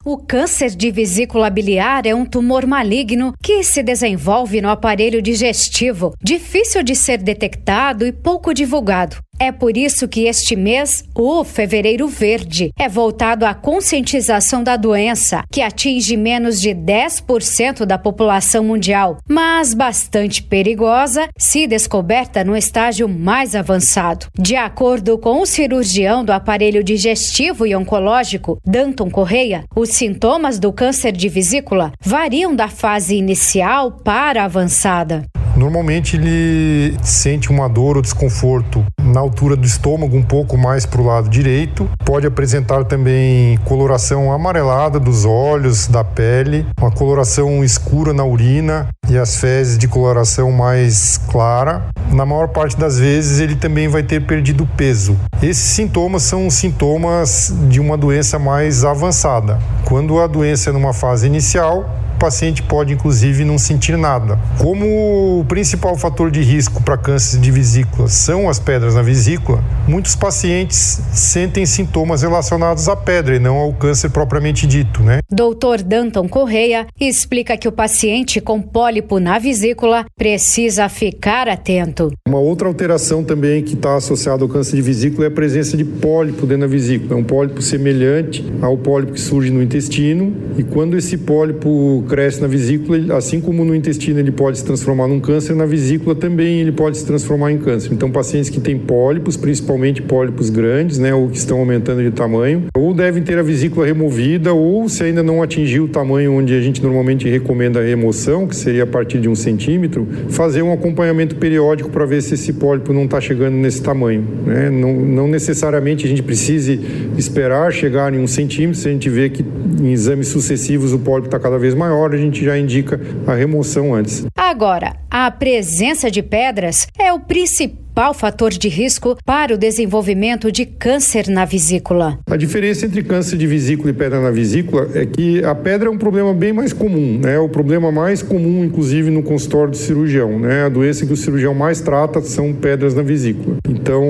O câncer de vesícula biliar é um tumor maligno que se desenvolve no aparelho digestivo, difícil de ser detectado e pouco divulgado. É por isso que este mês, o Fevereiro Verde, é voltado à conscientização da doença, que atinge menos de 10% da população mundial, mas bastante perigosa se descoberta no estágio mais avançado. De acordo com o cirurgião do aparelho digestivo e oncológico, Danton Correia, os sintomas do câncer de vesícula variam da fase inicial para a avançada. Normalmente ele sente uma dor ou desconforto na altura do estômago, um pouco mais para o lado direito. Pode apresentar também coloração amarelada dos olhos, da pele, uma coloração escura na urina e as fezes de coloração mais clara. Na maior parte das vezes ele também vai ter perdido peso. Esses sintomas são sintomas de uma doença mais avançada. Quando a doença é numa fase inicial, o paciente pode, inclusive, não sentir nada. Como o principal fator de risco para câncer de vesícula são as pedras na vesícula, muitos pacientes sentem sintomas relacionados à pedra e não ao câncer propriamente dito, né? Dr. Danton Correia explica que o paciente com pólipo na vesícula precisa ficar atento. Uma outra alteração também que está associada ao câncer de vesícula é a presença de pólipo dentro da vesícula. É um pólipo semelhante ao pólipo que surge no intestino, e quando esse pólipo cresce na vesícula, assim como no intestino ele pode se transformar num câncer, na vesícula também ele pode se transformar em câncer. Então, pacientes que têm pólipos, principalmente pólipos grandes, né, ou que estão aumentando de tamanho, ou devem ter a vesícula removida, ou se ainda não atingiu o tamanho onde a gente normalmente recomenda a remoção, que seria a partir de 1 centímetro, fazer um acompanhamento periódico para ver se esse pólipo não está chegando nesse tamanho, né? Não necessariamente a gente precise esperar chegar em 1 centímetro. Se a gente vê que em exames sucessivos o pólipo está cada vez maior, a gente já indica a remoção antes. Agora, a presença de pedras é o principal fator de risco para o desenvolvimento de câncer na vesícula. A diferença entre câncer de vesícula e pedra na vesícula é que a pedra é um problema bem mais comum, né? O problema mais comum, inclusive, no consultório do cirurgião, né? A doença que o cirurgião mais trata são pedras na vesícula. Então,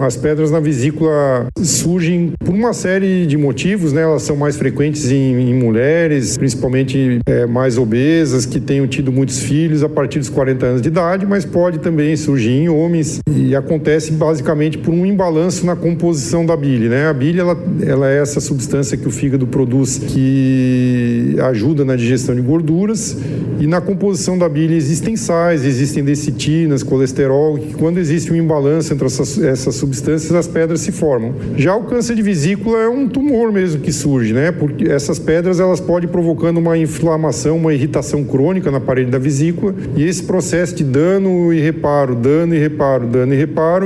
as pedras na vesícula surgem por uma série de motivos, né? Elas são mais frequentes em mulheres, principalmente mais obesas, que tenham tido muitos filhos a partir dos 40 anos de idade, mas pode também surgir em homens, e acontece basicamente por um imbalanço na composição da bile, né? A bile ela é essa substância que o fígado produz que ajuda na digestão de gorduras, e na composição da bile existem sais, existem decitinas, colesterol, e quando existe um imbalanço entre essas substâncias, as pedras se formam. Já o câncer de vesícula é um tumor mesmo que surge, né? Porque essas pedras elas podem provocando uma inflamação, uma irritação crônica na parede da vesícula, e esse processo de dano e reparo,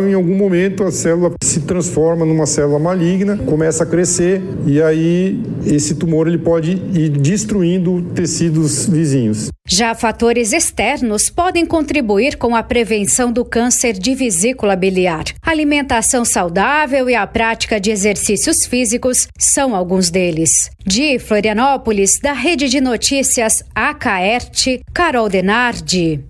em algum momento a célula se transforma numa célula maligna, começa a crescer, e aí esse tumor ele pode ir destruindo tecidos vizinhos. Já fatores externos podem contribuir com a prevenção do câncer de vesícula biliar. Alimentação saudável e a prática de exercícios físicos são alguns deles. De Florianópolis, da Rede de Notícias Acaerte, Carol Denardi.